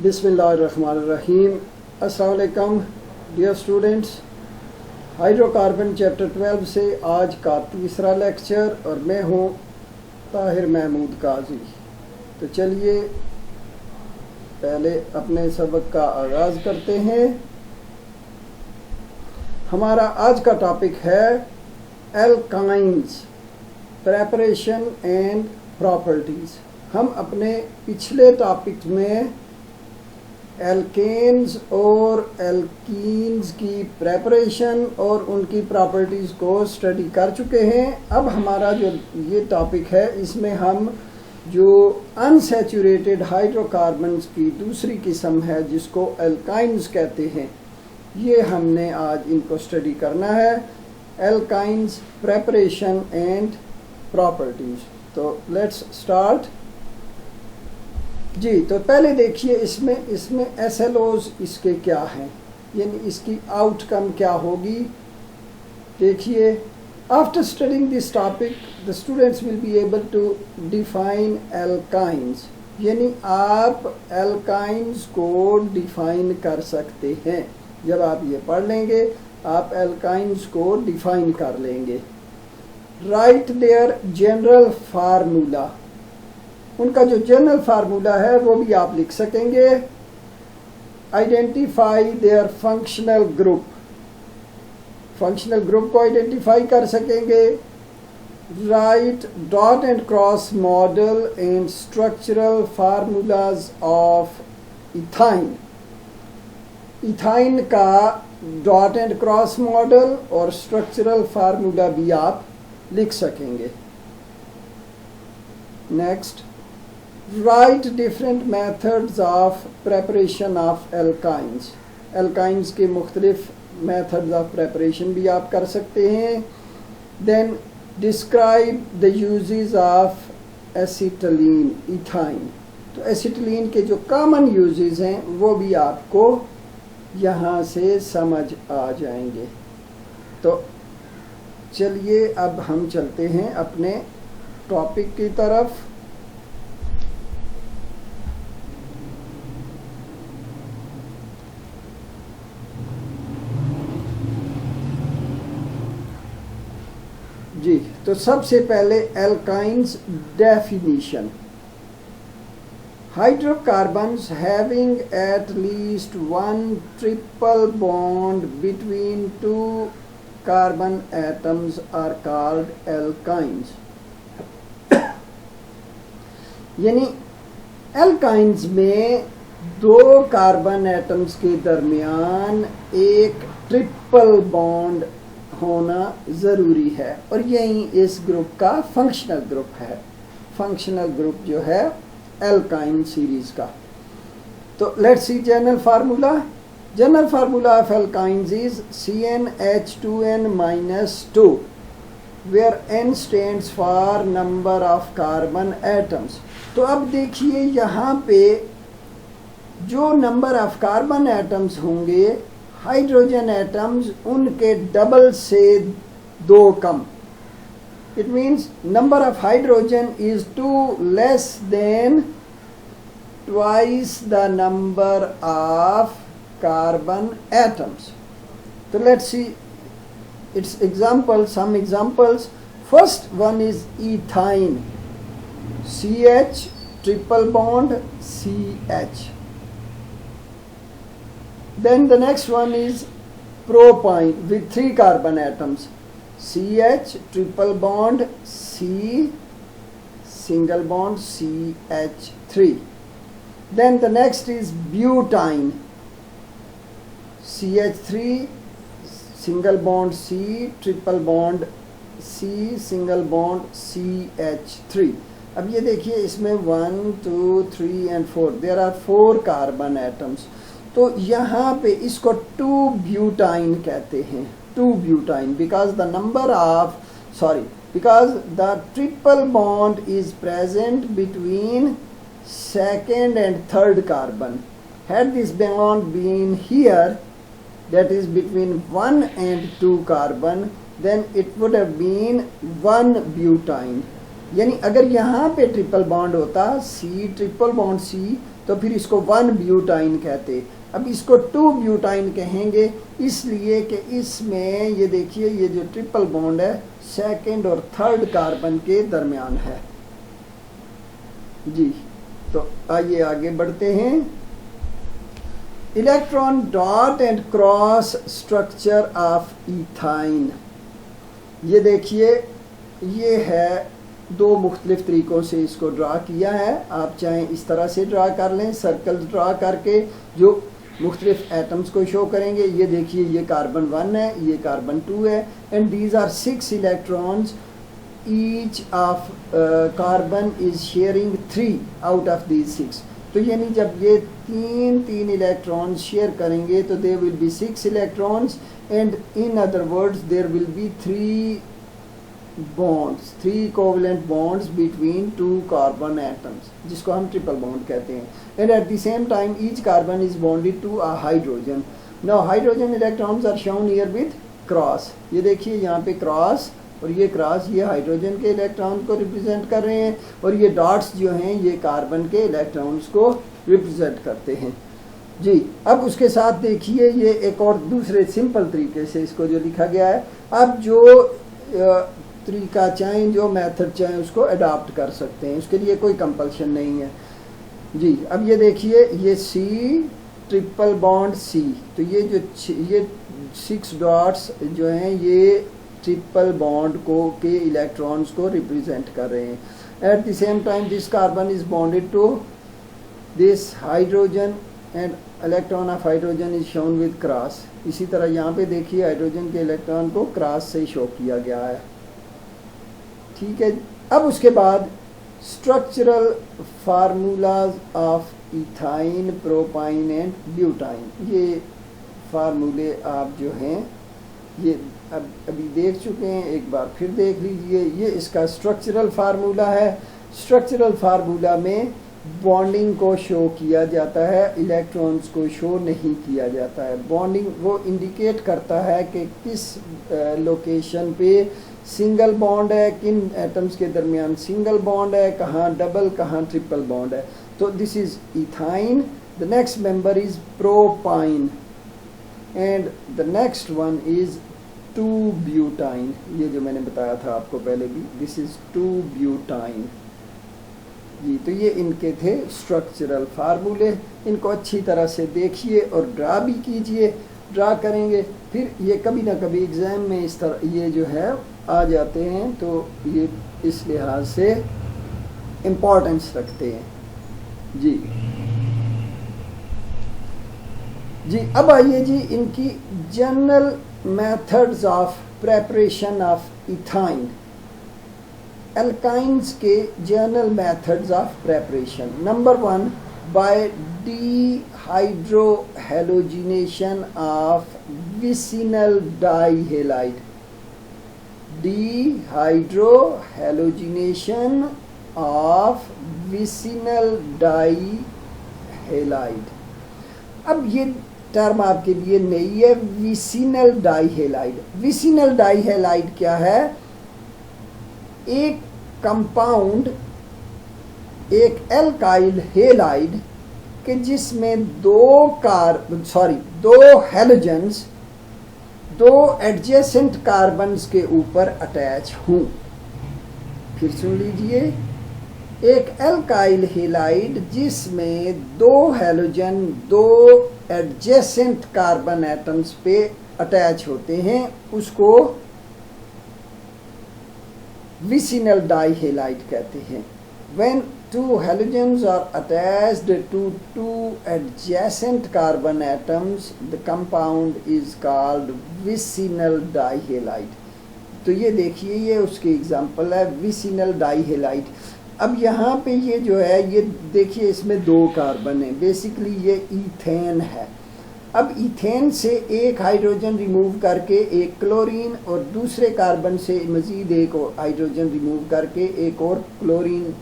बिस्मिल्लाहिर्रहमानिर्रहीम। अस्सलाम वालेकुम डियर स्टूडेंट्स। हाइड्रोकार्बन चैप्टर 12 से आज का तीसरा लेक्चर और मैं हूँ ताहिर महमूद काजी। तो चलिए पहले अपने सबक का आगाज़ करते हैं। हमारा आज का टॉपिक है एल्काइन्स, प्रेपरेशन एंड प्रॉपर्टीज़। हम अपने पिछले टॉपिक में एल्केन्स और एल्कीन्स की प्रेपरेशन और उनकी प्रॉपर्टीज़ को स्टडी कर चुके हैं। अब हमारा जो ये टॉपिक है इसमें हम जो अनसैचुरेटेड हाइड्रोकार्बन्स की दूसरी किस्म है जिसको एल्काइन्स कहते हैं, ये हमने आज इनको स्टडी करना है। Alkynes, preparation and properties. तो लेट्स स्टार्ट जी। तो पहले देखिए इसमें SLOs इसके क्या हैं, यानी इसकी आउटकम क्या होगी। देखिए, after studying this topic the students will be able to define alkynes, यानी आप एल्काइन्स को डिफाइन कर सकते हैं। जब आप ये पढ़ लेंगे आप एल्काइन्स को डिफाइन कर लेंगे। राइट देयर जनरल फार्मूला, उनका जो जनरल फार्मूला है वो भी आप लिख सकेंगे। Identify there functional group, functional group को आइडेंटिफाई कर सकेंगे। Right dot and cross model and structural formulas of ethyne, ethyne का डॉट एंड क्रॉस मॉडल और स्ट्रक्चरल फार्मूला भी आप लिख सकेंगे। Next, right different methods of preparation of alkynes, alkynes के मुख्तलिफ मेथड्स ऑफ प्रेपरेशन भी आप कर सकते हैं। Then describe the uses of acetylene ethyne, तो एसिटिलीन के जो कॉमन यूजेस हैं वो भी आपको यहाँ से समझ आ जाएंगे। तो चलिए अब हम चलते हैं अपने टॉपिक की तरफ। जी, तो सबसे पहले alkynes definition. Hydrocarbons having at least one triple bond between two carbon atoms are called alkynes. यानी एल्काइन्स में दो कार्बन एटम्स के दरमियान एक ट्रिपल बॉन्ड होना ज़रूरी है और यही इस ग्रुप का फंक्शनल ग्रुप है। फंक्शनल ग्रुप जो है एल्काइन सीरीज़ का। तो let's C general formula. General formula of alkynes is CnH2n-2 where n stands for number of carbon atoms। तो अब देखिए यहाँ पे जो नंबर ऑफ कार्बन एटम्स होंगे, हाइड्रोजन एटम्स उनके डबल से दो कम। It means number of hydrogen is 2 less than twice the number of carbon atoms. तो let's see its example, some examples. First one is ethyne, CH triple bond CH। Then the next one is propyne with 3 carbon atoms, CH triple bond C single bond CH3. Then the next is butane, CH3 single bond C triple bond C single bond CH3। अब ये देखिए इसमें 1 2 3 and 4 there are 4 carbon atoms। तो यहाँ पे इसको 2 butyne कहते हैं। 2 butyne because the number of because the triple bond is present between second and third carbon. Had this bond been here, that is between 1 and 2 carbon, then it would have been 1 butane। यानी अगर यहाँ पे triple bond होता C triple bond C, तो फिर इसको 1 butyne कहते। अब इसको 2 ब्यूटाइन कहेंगे इसलिए कि इसमें ये देखिए ये जो ट्रिपल बॉन्ड है सेकंड और थर्ड कार्बन के दरमियान है जी। तो आइए आगे बढ़ते हैं। Electron dot and cross structure of ethyne. ये देखिए ये है, दो मुख्तलिफ तरीक़ों से इसको ड्रा किया है। आप चाहें इस तरह से ड्रा कर लें, सर्कल ड्रा करके जो मुख्तलिफ एटम्स को शो करेंगे। ये देखिए ये कार्बन 1 है, ये कार्बन 2 है, and these are 6 electrons, each of carbon is sharing 3 out of these 6। तो यानी जब ये तीन इलेक्ट्रॉन्स शेयर करेंगे तो there will be 6 electrons, and in other words there will be 3 bonds, 3 covalent bonds between 2 carbon atoms, जिसको हम triple bond कहते हैं। and at the same time each carbon is bonded to a hydrogen. now hydrogen electrons are shown here with cross. ये देखिए यहाँ पे cross और ये क्रॉस, ये हाइड्रोजन के इलेक्ट्रॉन को रिप्रेजेंट कर रहे हैं, और ये डॉट्स जो हैं ये कार्बन के इलेक्ट्रॉन्स को रिप्रेजेंट करते हैं जी। अब उसके साथ देखिए ये एक और दूसरे सिंपल तरीके से इसको जो लिखा गया है। अब जो तरीका चाहें, जो मेथड चाहें उसको अडॉप्ट कर सकते हैं, उसके लिए कोई कंपल्शन नहीं है जी। अब ये देखिए ये सी ट्रिपल बॉन्ड सी, तो ये जो ये 6 डॉट्स जो हैं ये ट्रिपल बॉन्ड को के इलेक्ट्रॉन्स को रिप्रेजेंट कर रहे हैं। At the same time this carbon is bonded to this hydrogen and electron of hydrogen is shown with cross. इसी तरह यहाँ पे देखिए हाइड्रोजन के इलेक्ट्रॉन को क्रॉस से शो किया गया है, ठीक है। अब उसके बाद structural formulas of ethyne, propyne and butyne, ये फार्मूले आप जो हैं ये अभी देख चुके हैं, एक बार फिर देख लीजिए। ये इसका स्ट्रक्चरल फार्मूला है। स्ट्रक्चरल फार्मूला में बॉन्डिंग को शो किया जाता है, इलेक्ट्रॉन्स को शो नहीं किया जाता है। बॉन्डिंग वो इंडिकेट करता है कि किस लोकेशन पे सिंगल बॉन्ड है, किन एटम्स के दरमियान सिंगल बॉन्ड है, कहाँ डबल कहाँ ट्रिपल बॉन्ड है। तो this is ethyne, the next member is propyne and the next one is 2 butyne. ये जो मैंने बताया था आपको पहले भी, दिस इज 2 ब्यूटाइन जी। तो ये इनके थे स्ट्रक्चरल फार्मूले। इनको अच्छी तरह से देखिए और ड्रा भी कीजिए। ड्रा करेंगे फिर ये कभी ना कभी एग्ज़ाम में इस तरह ये जो है आ जाते हैं, तो ये इस लिहाज से इम्पोर्टेंस रखते हैं जी। जी अब आइए जी इनकी general methods of preparation of ethyne. Alkynes के general methods of preparation. Number 1, by dehydrohalogenation of vicinal dihalide. Dehydrohalogenation of vicinal dihalide. अब ये टर्म आपके लिए नई है, विसिनल डाइहेलाइड। विसिनल डाइहेलाइड क्या है? एक कंपाउंड, एक एल्काइल हेलाइड कि जिसमें दो हेलोजेंस दो एडजेसेंट कार्बन्स के ऊपर अटैच हों। फिर सुन लीजिए, एक एल्काइल हेलाइड जिसमें दो हेलोजन दो एडजेसेंट कार्बन एटम्स पे अटैच होते हैं उसको विसिनल डाइहेलाइड कहते हैं। When two halogens are attached to two adjacent carbon atoms, the compound is called vicinal dihalide. तो ये देखिए, ये उसकी एग्जांपल है विसिनल डाइहेलाइड। अब यहाँ पे ये जो है, ये देखिए इसमें दो कार्बन है, बेसिकली ये ईथेन है। अब ईथेन से एक हाइड्रोजन रिमूव करके एक क्लोरीन और दूसरे कार्बन से मज़ीद एक और हाइड्रोजन रिमूव करके एक और क्लोरीन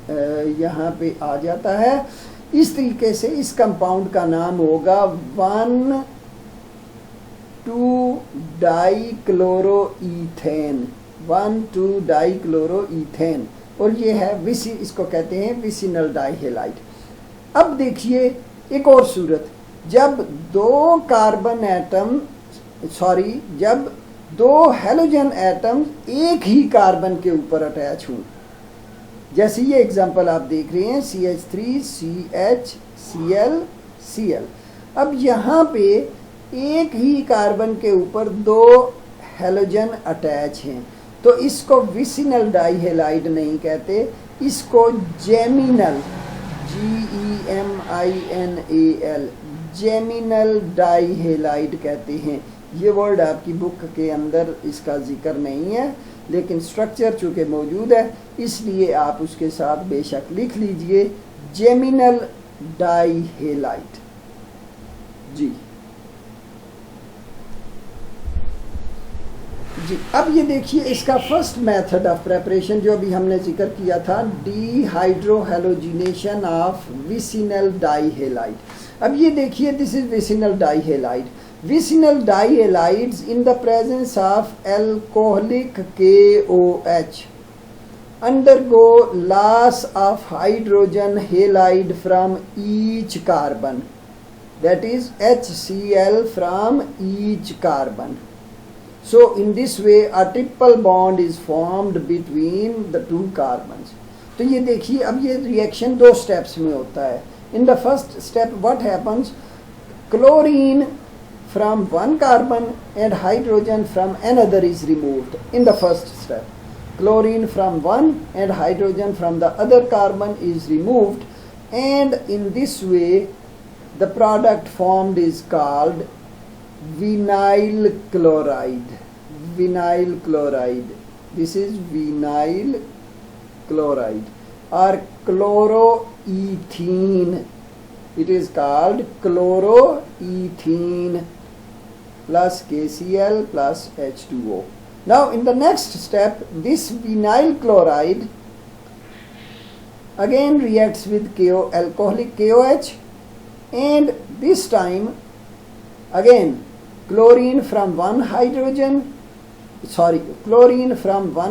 यहाँ पे आ जाता है। इस तरीके से इस कंपाउंड का नाम होगा 1,2-डाइक्लोरोईथेन। 1,2-डाइक्लोरोईथेन। और ये है इसको कहते हैं विसिनल डाइहेलाइड। अब देखिए एक और सूरत, जब दो हैलोजन एटम एक ही कार्बन के ऊपर अटैच हों, जैसे ये एग्जांपल आप देख रहे हैं CH3 CH Cl। अब यहाँ पे एक ही कार्बन के ऊपर दो हैलोजन अटैच हैं, तो इसको विसिनल डाइहेलाइड नहीं कहते, इसको जेमिनल GEMINAL जेमिनल डाइहेलाइड कहते हैं। ये वर्ड आपकी बुक के अंदर इसका जिक्र नहीं है, लेकिन स्ट्रक्चर चूँकि मौजूद है इसलिए आप उसके साथ बेशक लिख लीजिए जेमिनल डाइहेलाइड। जी जी, अब ये देखिए इसका फर्स्ट मेथड ऑफ प्रेपरेशन जो अभी हमने जिक्र किया था, डिहाइड्रोहेलोजिनेशन ऑफ विसिनल डाइहेलाइड। अब ये देखिए this is vicinal dihalide. Vicinal dihalides in the presence of alcoholic KOH undergo loss of hydrogen halide from each carbon, that is HCl from each carbon. So in this way a triple bond is formed between the two carbons. तो ये देखिए अब ये reaction दो steps में होता है। In the first step what happens, chlorine from one carbon and hydrogen from another is removed. In the first step chlorine from one and hydrogen from the other carbon is removed, and in this way the product formed is called vinyl chloride. Vinyl chloride, this is vinyl chloride or chloroethene. It is called chloroethene plus KCl plus H2O. Now in the next step this vinyl chloride again reacts with alcoholic KOH, and this time again chlorine from one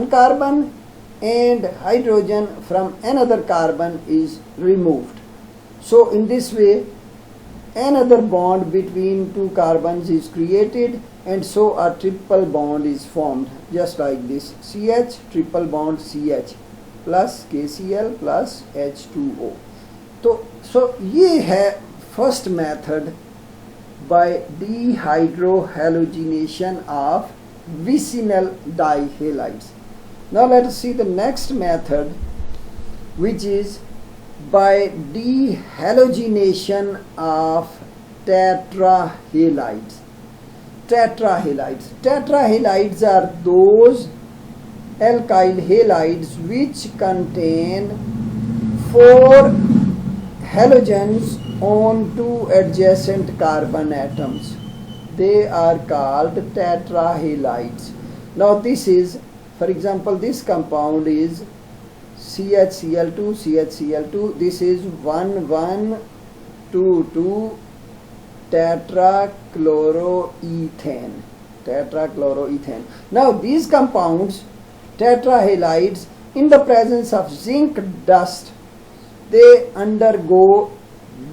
carbon and hydrogen from another carbon is removed. So in this way another bond between two carbons is created, and so a triple bond is formed just like this, CH triple bond CH plus KCl plus H2O. So ये है first method by dehydrohalogenation of vicinal dihalides. Now let us see the next method, which is by dehalogenation of tetrahalides. Tetrahalides are those alkyl halides which contain 4 halogens on 2 adjacent carbon atoms. They are called tetrahalides. Now this is, for example, this compound is CHCl2 CHCl2. This is 1,1,2,2 tetrachloroethane. Now these compounds, tetrahalides, in the presence of zinc dust, they undergo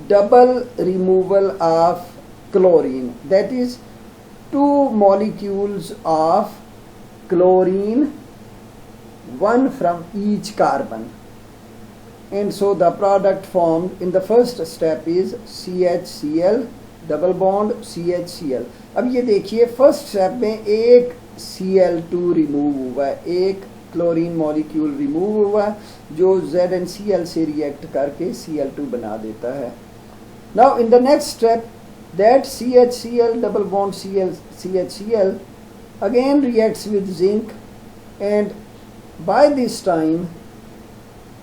double removal of chlorine, that is 2 molecules of chlorine, one from each carbon, and so the product formed in the first step is CHCl double bond CHCl. अब ये देखिए first step में एक Cl2 remove हुआ है, एक chlorine molecule remove हुआ है जो ZnCl से रिएक्ट करके Cl2 बना देता है। Now in the next step that CHCl double bond CHCl again reacts with zinc, and by this time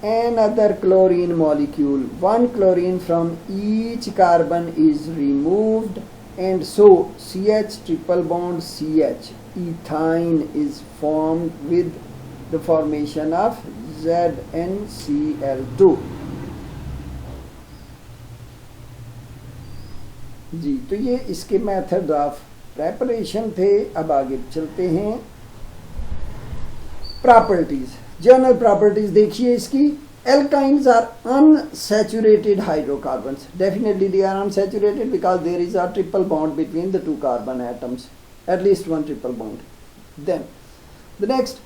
another chlorine molecule, 1 chlorine from each carbon is removed, and so CH triple bond CH ethine is formed with the formation of ZnCl2. जी, तो ये इसके method of preparation थे। अब आगे चलते हैं properties. General properties देखिए इसकी, alkynes are unsaturated hydrocarbons. Definitely they are unsaturated because there is a triple bond between the two carbon atoms, at least one triple bond. Then the next,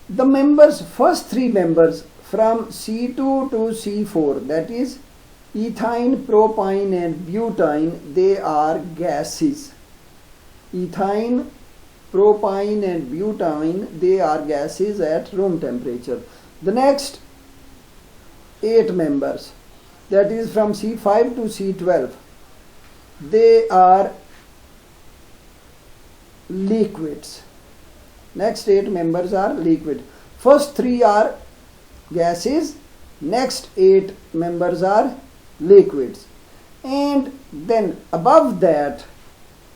the members, first three members from C2 to C4, that is ethyne, propyne and butane, they are gases. Ethyne, propyne and butane, they are gases at room temperature. The next 8 members, that is from C5 to C12, they are liquids. Next 8 members are liquid. First 3 are gases, next 8 members are liquids. And then above that,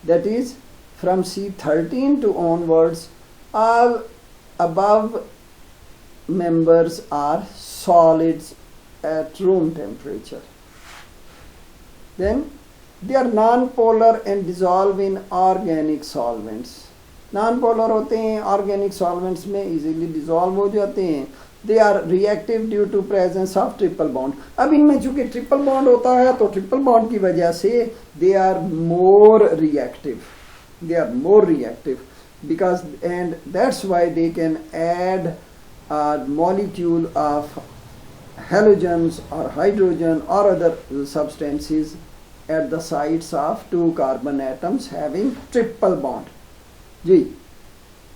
that is from C13 to onwards, all above members are solids at room temperature. Then they are non-polar and dissolve in organic solvents. Non-polar होते हैं, organic solvents में easily dissolve हो जाते हैं. They are reactive due to presence of triple bond. अब इनमें चूंकि triple bond होता है तो triple bond की वजह से they are more reactive. They are more reactive because, and that's why they can add a molecule of halogens or hydrogen or other substances at the sites of two carbon atoms having triple bond. Ji,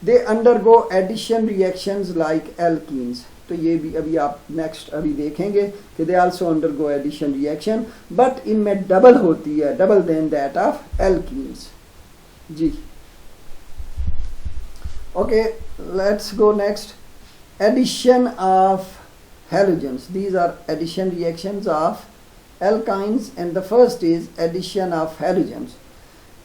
they undergo addition reactions like alkenes. तो ये भी अभी आप next अभी देखेंगे कि they also undergo addition reaction, but इनमें double होती है, double than that of alkenes. Ji, okay, let's go next. Addition of halogens. These are addition reactions of alkynes, and the first is addition of halogens.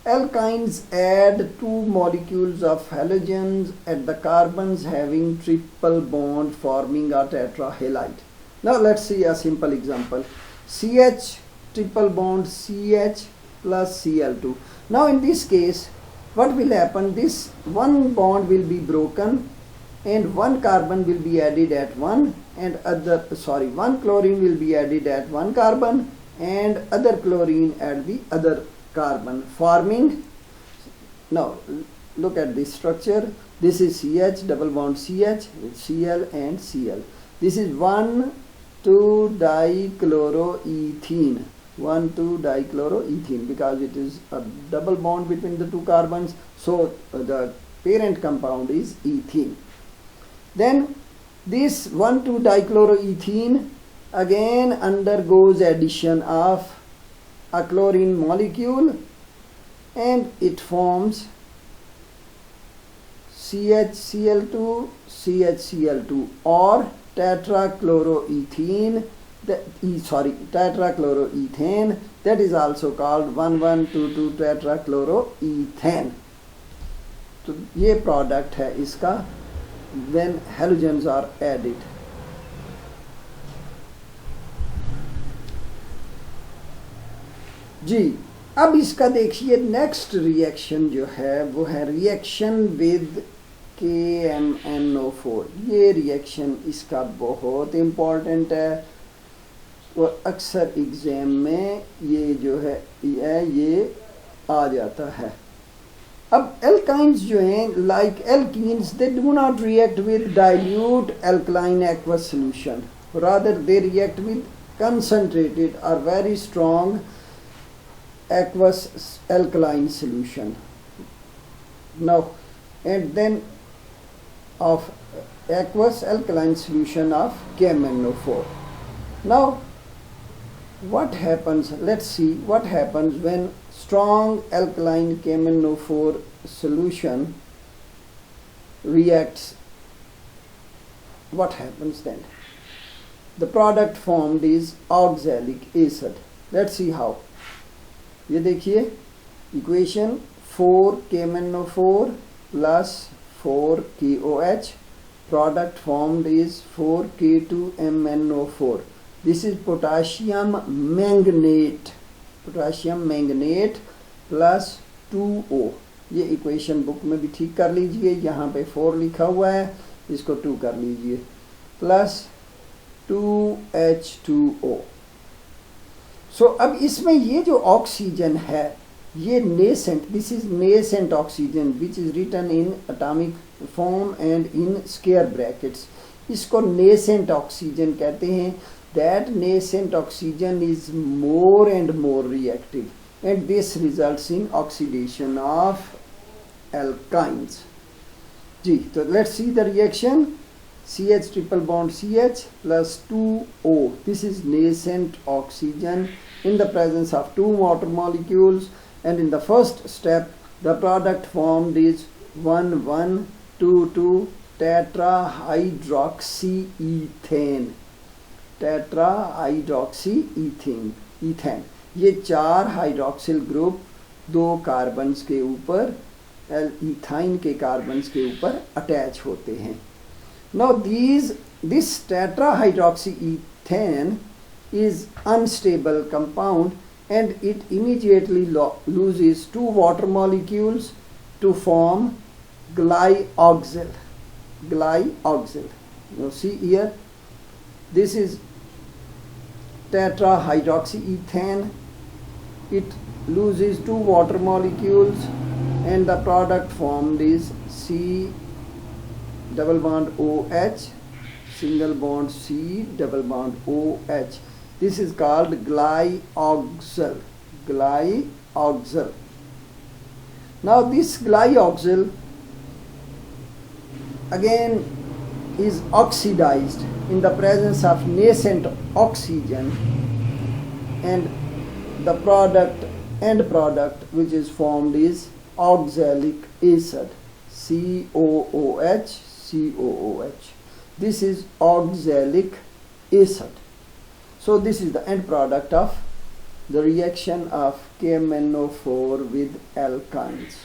Alkynes add 2 molecules of halogens at the carbons having triple bond forming a tetrahalide. Now let's see a simple example. CH triple bond CH plus Cl2. Now in this case, what will happen? This one bond will be broken and one carbon will be added at one chlorine will be added at one carbon and other chlorine at the other carbon, forming, now look at this structure. This is CH, double bond CH with Cl and Cl. This is 1,2-dichloroethene. 1,2-dichloroethene, because it is a double bond between the two carbons, so the parent compound is ethene. Then this 1,2-dichloroethene again undergoes addition of a chlorine molecule and it forms CHCl2 CHCl2 or tetrachloroethane, tetrachloroethane, that is also called 1,1,2,2 tetrachloroethane. तो ये product है इसका when halogens are added. जी, अब इसका देखिए next reaction जो है वो है रिएक्शन विद KMnO4. ये रिएक्शन इसका बहुत इम्पोर्टेंट है और अक्सर एग्जाम में ये जो है ये आ जाता है. अब एल्काइंस जो हैं like alkenes, they do not react with dilute alkaline aqueous solution, rather they react with concentrated or very strong aqueous alkaline solution. Now, and then of aqueous alkaline solution of KMnO4. Now, what happens? Let's see what happens when strong alkaline KMnO4 solution reacts. What happens then? The product formed is oxalic acid. Let's see how. ये देखिए equation 4 KMnO4 plus 4 KOH. Product formed is 4 K2MnO4. This is potassium manganate. Potassium manganate plus 2O. ये equation book में भी ठीक कर लीजिए. यहाँ पे 4 लिखा हुआ है, इसको 2 कर लीजिए. Plus 2H2O। सो अब इसमें ये जो ऑक्सीजन है ये nascent, this is nascent oxygen which is written in atomic form and in square brackets. इसको नेसेंट ऑक्सीजन कहते हैं। That nascent oxygen is more and more reactive and this results in oxidation of alkynes. जी, तो let's see the reaction. CH triple bond CH plus 2O. This is nascent oxygen in the presence of two water molecules, and in the first step the product formed is 1,1,2,2 tetrahydroxyethane। टेट्राहाइड्रोक्सीईथेन, ये 4 hydroxyl group 2 carbons के ऊपर, ethyne के carbons के ऊपर attach होते हैं। Now this tetrahydroxyethane is unstable compound and it immediately loses 2 water molecules to form glyoxyl. You see here, this is tetrahydroxyethane. It loses 2 water molecules and the product formed is C double bond OH, single bond C, double bond OH. This is called glyoxyl. Now this glyoxyl again is oxidized in the presence of nascent oxygen, and the end product which is formed is oxalic acid, COOH. This is oxalic acid. So this is the end product of the reaction of KMnO4 with alkynes.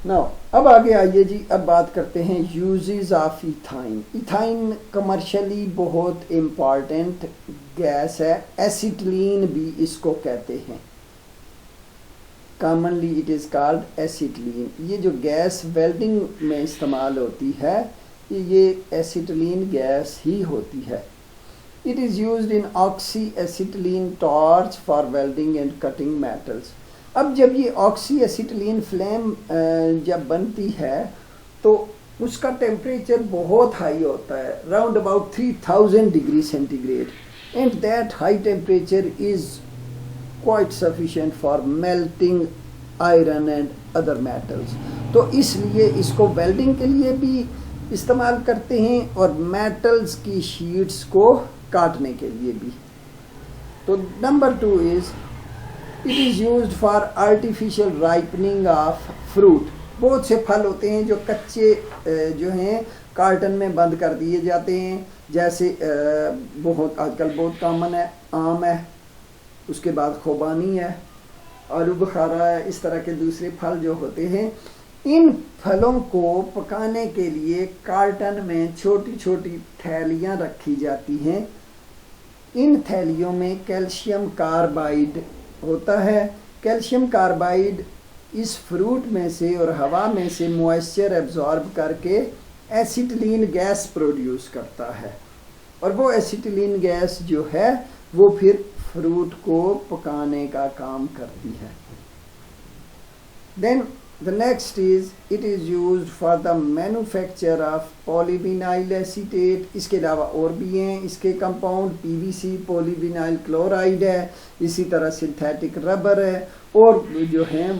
Now अब आगे आइए जी, अब बात करते हैं uses of ethyne. Ethyne commercially बहुत important gas है, acetylene भी इसको कहते हैं। Commonly it is called acetylene. ये जो गैस वेल्डिंग में इस्तेमाल होती है ये एसिटिलीन गैस ही होती है। It is used in oxy acetylene torch for welding and cutting metals. अब जब ये ऑक्सी एसिटिलीन फ्लेम जब बनती है तो उसका टेम्परेचर बहुत हाई होता है, round about 3000 degree centigrade, and that high temperature is quite sufficient for melting iron and other metals। तो इसलिए इसको वेल्डिंग के लिए भी इस्तेमाल करते हैं और मेटल्स की शीट्स को काटने के लिए भी। तो number 2 is it is used for artificial ripening of fruit. बहुत से फल होते हैं जो कच्चे जो हैं कार्टन में बंद कर दिए जाते हैं, जैसे बहुत आजकल बहुत कॉमन है आम है, उसके बाद खुबानी है, आलू बुखारा है, इस तरह के दूसरे फल जो होते हैं। इन फलों को पकाने के लिए कार्टन में छोटी छोटी थैलियाँ रखी जाती हैं। इन थैलियों में कैल्शियम कार्बाइड होता है। कैल्शियम कार्बाइड इस फ्रूट में से और हवा में से मॉइस्चर एब्जॉर्ब करके एसिटिलीन गैस प्रोड्यूस करता है, और वो एसिटिलीन गैस जो है वो फिर फ्रूट को पकाने का काम करती है। Then the next is it is used for the manufacture of polyvinyl acetate. इसके अलावा और भी हैं इसके कंपाउंड, PVC पॉलीविनाइल क्लोराइड है, इसी तरह सिंथेटिक रबर है, और जो हैं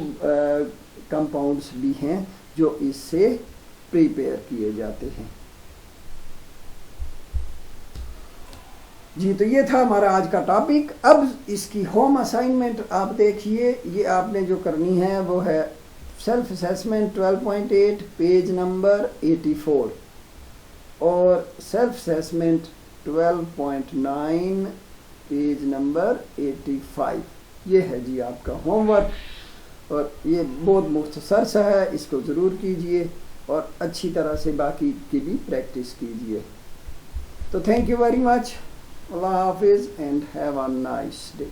कंपाउंड्स भी हैं जो इससे प्रिपेयर किए जाते हैं। जी, तो ये था हमारा आज का टॉपिक। अब इसकी होम असाइनमेंट आप देखिए, ये आपने जो करनी है वो है सेल्फ असेसमेंट 12.8 पेज नंबर 84 और सेल्फ असेसमेंट 12.9 पेज नंबर 85। ये है जी आपका होमवर्क, और ये बहुत मुख्तसर सा है, इसको ज़रूर कीजिए और अच्छी तरह से बाकी की भी प्रैक्टिस कीजिए। तो thank you very much. Allah Hafiz and have a nice day.